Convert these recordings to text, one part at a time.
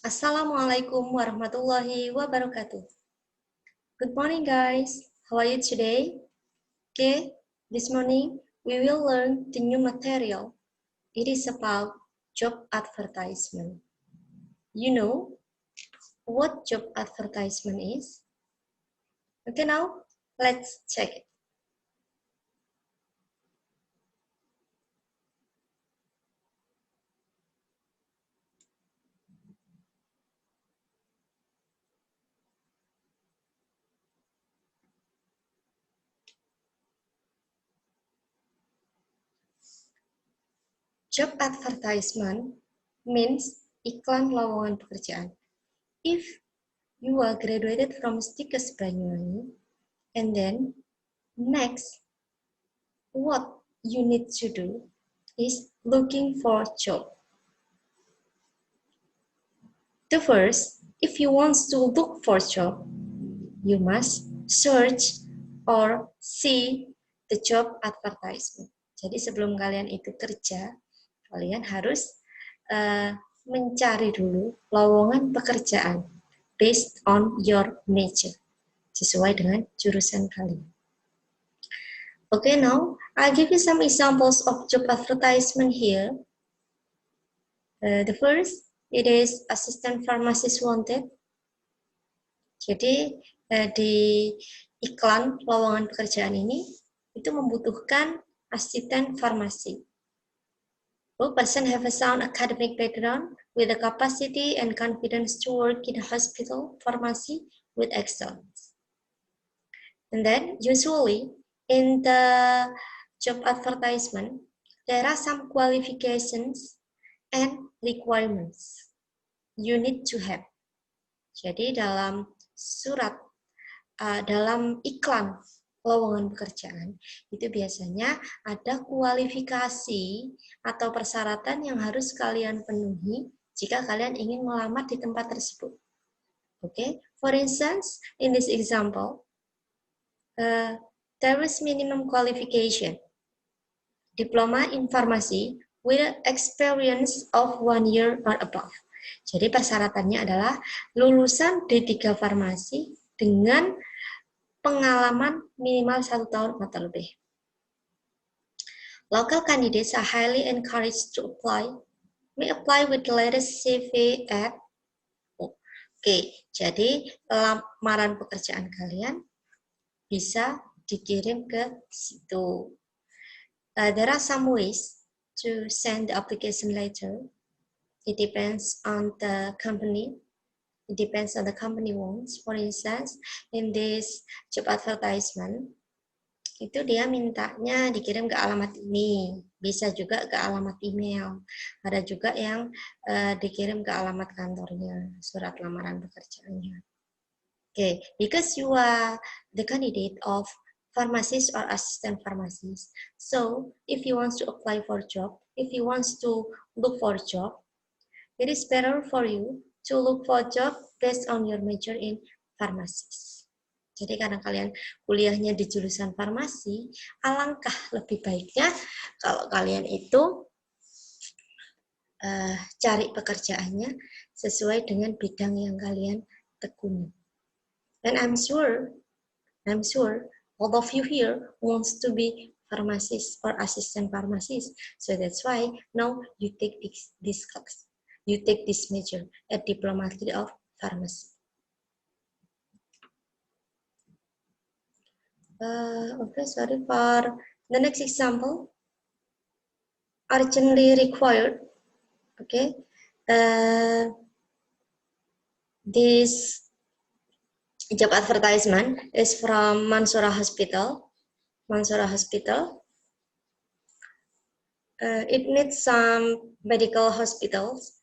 Assalamualaikum warahmatullahi wabarakatuh. Good morning, guys. How are you today? Okay, this morning we will learn the new material. It is about job advertisement. You know what job advertisement is? Okay, now let's check it. Job advertisement means iklan lowongan pekerjaan. If you are graduated from Stikes Banyuwangi, and then next, what you need to do is looking for a job. The first, if you want to look for a job, you must search or see the job advertisement. Jadi sebelum kalian itu kerja, kalian harus mencari dulu lowongan pekerjaan based on your major, sesuai dengan jurusan kalian. Okay, now I'll give you some examples of job advertisement here. The first, it is assistant pharmacist wanted. Jadi di iklan lowongan pekerjaan ini itu membutuhkan asisten farmasi. A person have a sound academic background with the capacity and confidence to work in a hospital pharmacy with excellence. And then usually in the job advertisement, there are some qualifications and requirements you need to have. Jadi dalam surat, dalam iklan lowongan pekerjaan, itu biasanya ada kualifikasi atau persyaratan yang harus kalian penuhi jika kalian ingin melamar di tempat tersebut. Okay, for instance, in this example, there is minimum qualification, diploma in pharmacy with experience of 1 year or above. Jadi persyaratannya adalah lulusan D3 farmasi dengan pengalaman minimal 1 tahun atau lebih. Local candidates are highly encouraged to apply. May apply with the latest CV at. Oke, jadi lamaran pekerjaan kalian bisa dikirim ke situ. There are some ways to send the application letter. It depends on the company. It depends on the company wants. For instance, in this job advertisement, itu dia mintanya dikirim ke alamat ini. Bisa juga ke alamat email. Ada juga yang dikirim ke alamat kantornya, surat lamaran pekerjaannya. Okay, because you are the candidate of pharmacist or assistant pharmacist. So, if you want to apply for a job, if you want to look for a job, it is better for you to look for a job based on your major in pharmacy. Jadi karena kalian kuliahnya di jurusan farmasi, alangkah lebih baiknya kalau kalian itu cari pekerjaannya sesuai dengan bidang yang kalian tekuni. And I'm sure all of you here wants to be pharmacist or assistant pharmacist. So that's why now you take this class. You take this major at Diploma of Pharmacy. Okay, sorry for the next example. Urgently required. Okay, this job advertisement is from Mansura Hospital. Mansura Hospital. It needs some medical hospitals.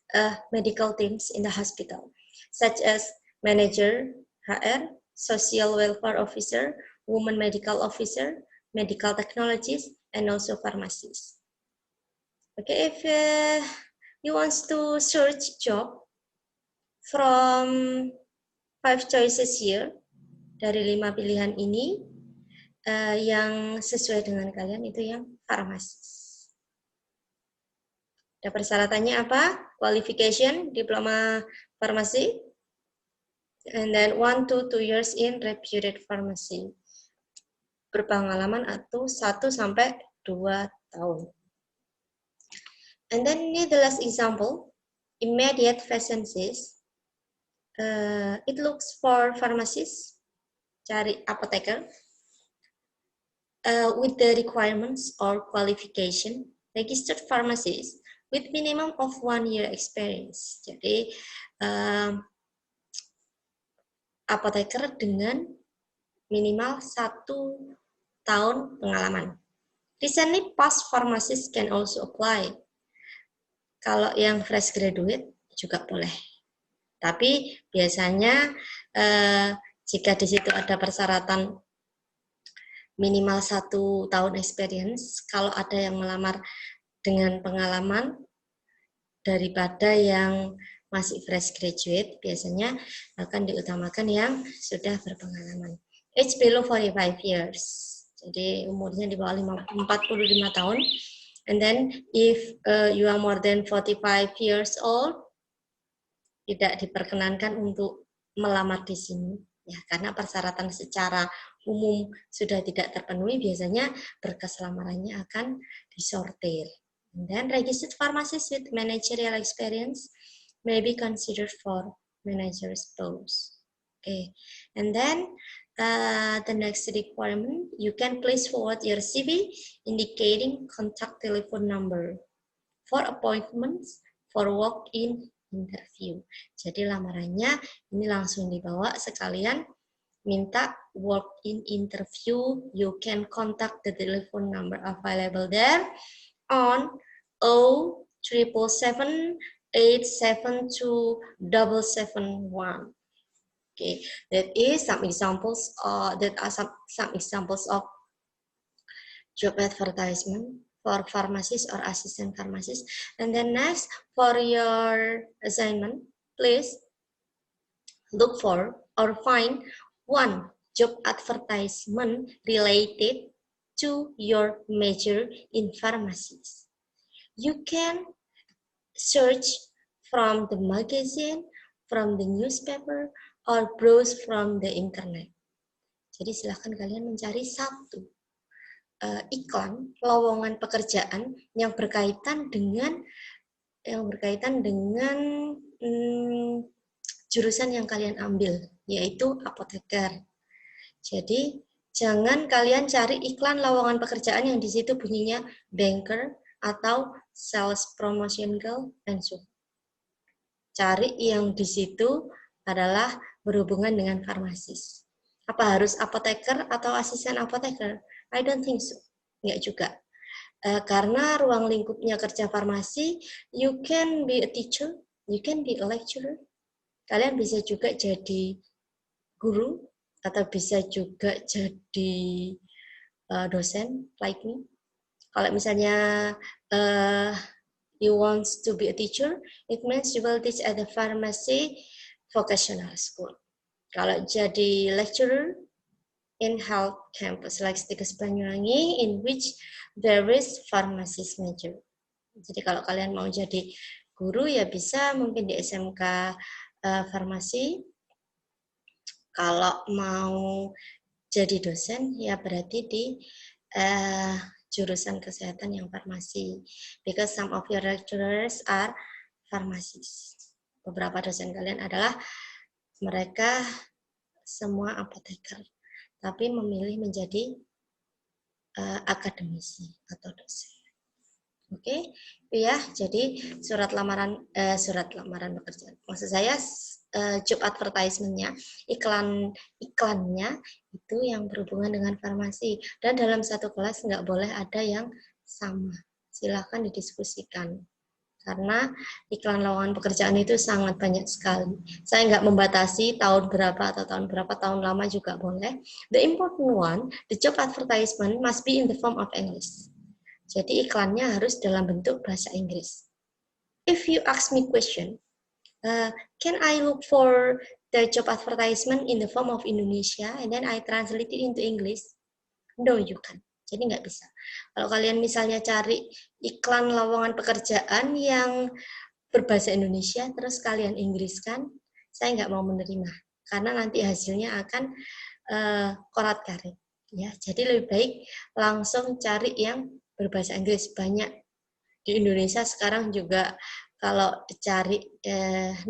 Medical teams in the hospital, such as manager, HR, social welfare officer, woman medical officer, medical technologist, and also pharmacist. Okay, if you want to search job from 5 choices here, dari 5 pilihan ini, yang sesuai dengan kalian itu yang pharmacist. Ada persyaratannya apa? Qualification, diploma farmasi, and then 1 to 2 years in reputed pharmacy. Berpengalaman atau 1 sampai 2 tahun. And then the last example, immediate vacancies. It looks for pharmacists, cari apoteker, with the requirements or qualification, registered pharmacist with minimum of 1 year experience. Jadi apoteker dengan minimal 1 tahun pengalaman. Recently passed pharmacists can also apply. Kalau yang fresh graduate juga boleh. Tapi biasanya jika di situ ada persyaratan minimal 1 tahun experience, kalau ada yang melamar dengan pengalaman daripada yang masih fresh graduate, biasanya akan diutamakan yang sudah berpengalaman. Age below 45 years. Jadi umurnya di bawah 45 tahun. And then if you are more than 45 years old, tidak diperkenankan untuk melamar di sini. Ya, karena persyaratan secara umum sudah tidak terpenuhi, biasanya berkas lamarannya akan disortir. And then registered pharmacist with managerial experience may be considered for manager's post. Okay, and then the next requirement, you can place forward your CV indicating contact telephone number for appointments for walk-in interview. Jadi lamarannya ini langsung dibawa sekalian minta walk-in interview. You can contact the telephone number available there on 077872771. Okay, that is some examples. That are some examples of job advertisement for pharmacist or assistant pharmacist. And then next, for your assignment, please look for or find one job advertisement related to your major in pharmacies. You can search from the magazine, from the newspaper, or browse from the internet. Jadi silahkan kalian mencari satu iklan lowongan pekerjaan yang berkaitan dengan jurusan yang kalian ambil, yaitu apoteker. Jadi jangan kalian cari iklan lowongan pekerjaan yang di situ bunyinya banker atau sales promotion girl and so. Cari yang di situ adalah berhubungan dengan farmasis. Apa harus apoteker atau asisten apoteker? I don't think so. Enggak juga. Karena ruang lingkupnya kerja farmasi, you can be a teacher, you can be a lecturer. Kalian bisa juga jadi guru, atau bisa juga jadi dosen, like me. Kalau misalnya you want to be a teacher, it means you will teach at the pharmacy vocational school. Kalau jadi lecturer, in health campus like Stikes Banyuwangi, in which there is pharmacist major. Jadi kalau kalian mau jadi guru ya bisa mungkin di SMK farmasi. Kalau mau jadi dosen ya berarti di jurusan kesehatan yang farmasi. Because some of your lecturers are pharmacists. Beberapa dosen kalian adalah mereka semua apoteker, tapi memilih menjadi akademisi atau dosen. Oke, ya. Jadi surat lamaran pekerjaan. Maksud saya job advertisement-nya, iklannya itu yang berhubungan dengan farmasi. Dan dalam satu kelas nggak boleh ada yang sama. Silahkan didiskusikan. Karena iklan lowongan pekerjaan itu sangat banyak sekali. Saya nggak membatasi tahun berapa atau tahun lama juga boleh. The important one, the job advertisement must be in the form of English. Jadi iklannya harus dalam bentuk bahasa Inggris. If you ask me question, can I look for the job advertisement in the form of Indonesia and then I translate it into English? No, you can't. Jadi nggak bisa. Kalau kalian misalnya cari iklan lowongan pekerjaan yang berbahasa Indonesia, terus kalian Inggriskan, saya nggak mau menerima. Karena nanti hasilnya akan korat-karit. Ya, jadi lebih baik langsung cari yang berbahasa Inggris. Banyak di Indonesia sekarang juga kalau dicari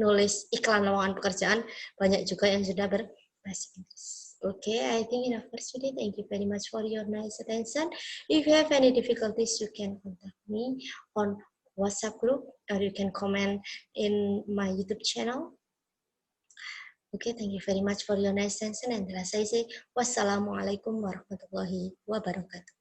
nulis iklan lowongan pekerjaan, banyak juga yang sudah berbahasa Inggris. Okay, I think enough for today. Thank you very much for your nice attention. If you have any difficulties, you can contact me on WhatsApp group or you can comment in my YouTube channel. Okay, thank you very much for your nice attention. And saya say wassalamualaikum warahmatullahi wabarakatuh.